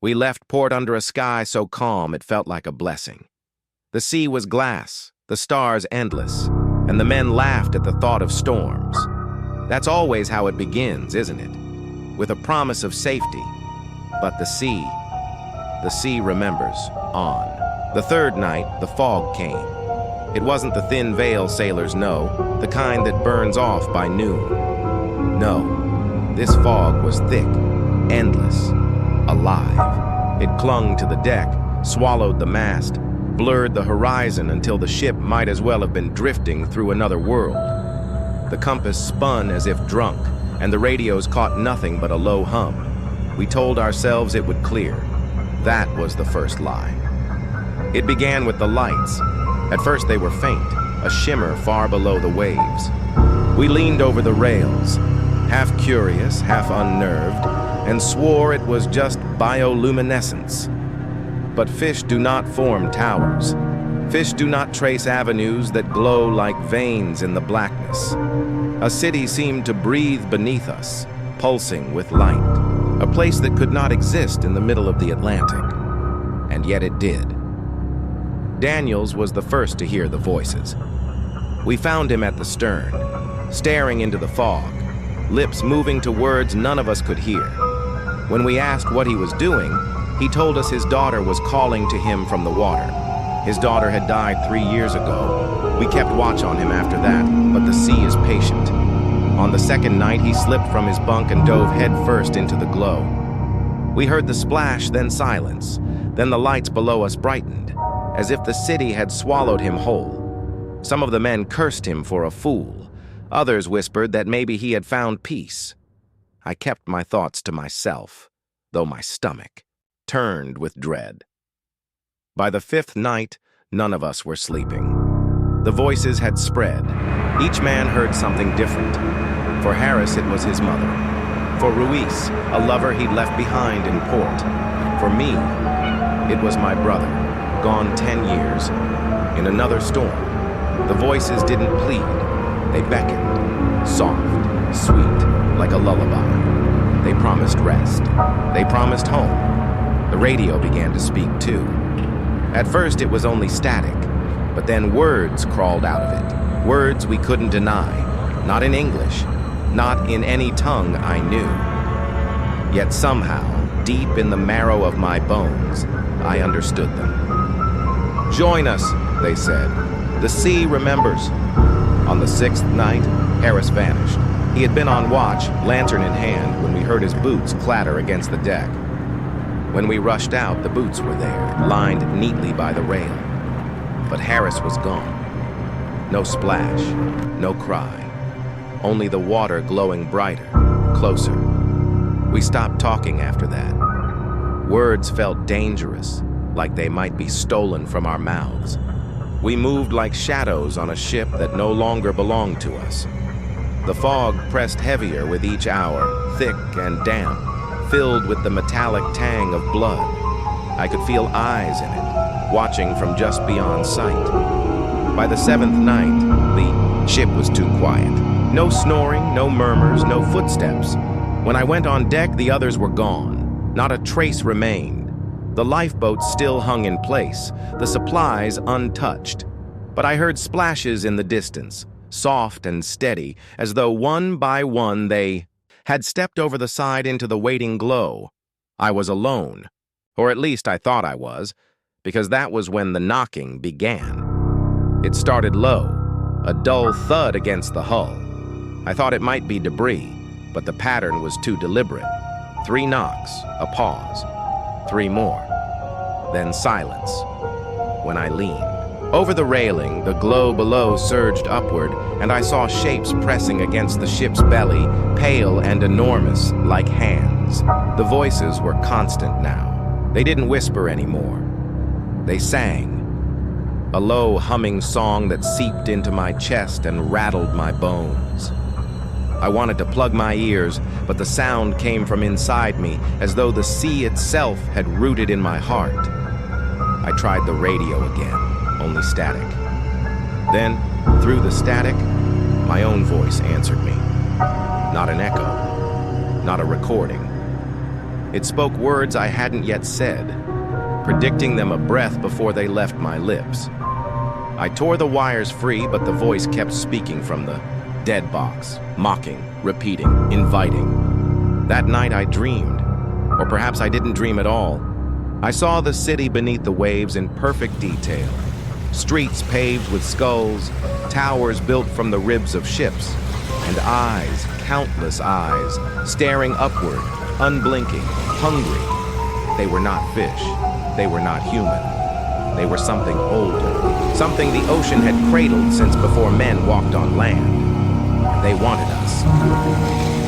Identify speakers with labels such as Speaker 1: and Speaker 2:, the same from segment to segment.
Speaker 1: We left port under a sky so calm it felt like a blessing. The sea was glass, the stars endless, and the men laughed at the thought of storms. That's always how it begins, isn't it? With a promise of safety. But the sea remembers on. The third night, the fog came. It wasn't the thin veil sailors know, the kind that burns off by noon. No, this fog was thick, endless, alive. It clung to the deck, swallowed the mast, blurred the horizon until the ship might as well have been drifting through another world. The compass spun as if drunk, and the radios caught nothing but a low hum. We told ourselves it would clear. That was the first lie. It began with the lights. At first they were faint, a shimmer far below the waves. We leaned over the rails, half curious, half unnerved, and swore it was just bioluminescence. But fish do not form towers. Fish do not trace avenues that glow like veins in the blackness. A city seemed to breathe beneath us, pulsing with light, a place that could not exist in the middle of the Atlantic. And yet it did. Daniels was the first to hear the voices. We found him at the stern, staring into the fog, lips moving to words none of us could hear. When we asked what he was doing, he told us his daughter was calling to him from the water. His daughter had died 3 years ago. We kept watch on him after that, but the sea is patient. On the second night, he slipped from his bunk and dove headfirst into the glow. We heard the splash, then silence. Then the lights below us brightened, as if the city had swallowed him whole. Some of the men cursed him for a fool. Others whispered that maybe he had found peace. I kept my thoughts to myself, though my stomach turned with dread. By the fifth night, none of us were sleeping. The voices had spread. Each man heard something different. For Harris, it was his mother. For Ruiz, a lover he'd left behind in port. For me, it was my brother, gone 10 years, in another storm. The voices didn't plead. They beckoned, soft, sweet, like a lullaby. They promised rest. They promised home. The radio began to speak too. At first it was only static, but then words crawled out of it. Words we couldn't deny. Not in English, not in any tongue I knew. Yet somehow, deep in the marrow of my bones, I understood them. Join us, they said. The sea remembers. On the sixth night, Harris vanished. He had been on watch, lantern in hand, when we heard his boots clatter against the deck. When we rushed out, the boots were there, lined neatly by the rail. But Harris was gone. No splash, no cry. Only the water glowing brighter, closer. We stopped talking after that. Words felt dangerous, like they might be stolen from our mouths. We moved like shadows on a ship that no longer belonged to us. The fog pressed heavier with each hour, thick and damp, filled with the metallic tang of blood. I could feel eyes in it, watching from just beyond sight. By the seventh night, the ship was too quiet. No snoring, no murmurs, no footsteps. When I went on deck, the others were gone. Not a trace remained. The lifeboats still hung in place, the supplies untouched. But I heard splashes in the distance, soft and steady, as though one by one they had stepped over the side into the waiting glow. I was alone, or at least I thought I was, because that was when the knocking began. It started low, a dull thud against the hull. I thought it might be debris, but the pattern was too deliberate. 3 knocks, a pause, 3 more, then silence. When I leaned over the railing, the glow below surged upward, and I saw shapes pressing against the ship's belly, pale and enormous, like hands. The voices were constant now. They didn't whisper anymore. They sang, a low humming song that seeped into my chest and rattled my bones. I wanted to plug my ears, but the sound came from inside me, as though the sea itself had rooted in my heart. I tried the radio again. Only static. Then, through the static, my own voice answered me. Not an echo, not a recording, It spoke words I hadn't yet said, predicting them a breath before they left my lips. I tore the wires free, but the voice kept speaking from the dead box, mocking, repeating, inviting. That night I dreamed, or perhaps I didn't dream at all. I saw the city beneath the waves in perfect detail. Streets paved with skulls, towers built from the ribs of ships, and eyes, countless eyes, staring upward, unblinking, hungry. They were not fish. They were not human. They were something older, something the ocean had cradled since before men walked on land. They wanted us,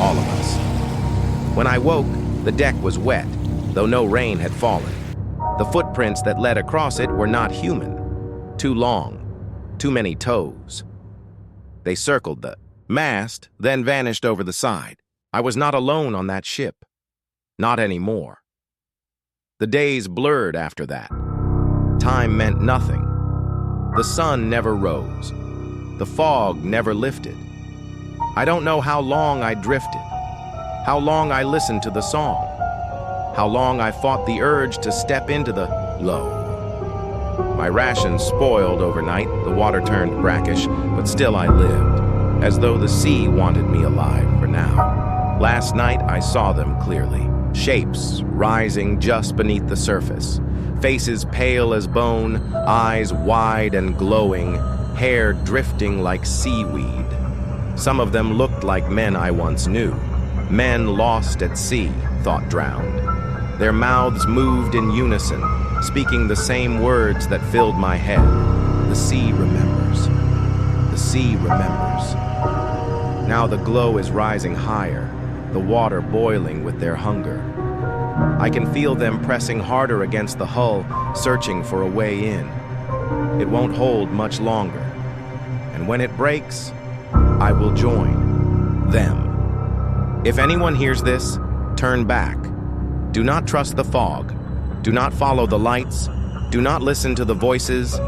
Speaker 1: all of us. When I woke, the deck was wet, though no rain had fallen. The footprints that led across it were not human. Too long, too many toes. They circled the mast, then vanished over the side. I was not alone on that ship. Not anymore. The days blurred after that. Time meant nothing. The sun never rose. The fog never lifted. I don't know how long I drifted, how long I listened to the song, how long I fought the urge to step into the low. My rations spoiled overnight, the water turned brackish, but still I lived, as though the sea wanted me alive for now. Last night I saw them clearly, shapes rising just beneath the surface, faces pale as bone, eyes wide and glowing, hair drifting like seaweed. Some of them looked like men I once knew, men lost at sea, thought drowned. Their mouths moved in unison, speaking the same words that filled my head. The sea remembers. The sea remembers. Now the glow is rising higher, the water boiling with their hunger. I can feel them pressing harder against the hull, searching for a way in. It won't hold much longer. And when it breaks, I will join them. If anyone hears this, turn back. Do not trust the fog. Do not follow the lights. Do not listen to the voices,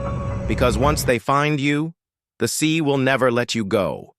Speaker 1: because once they find you, the sea will never let you go.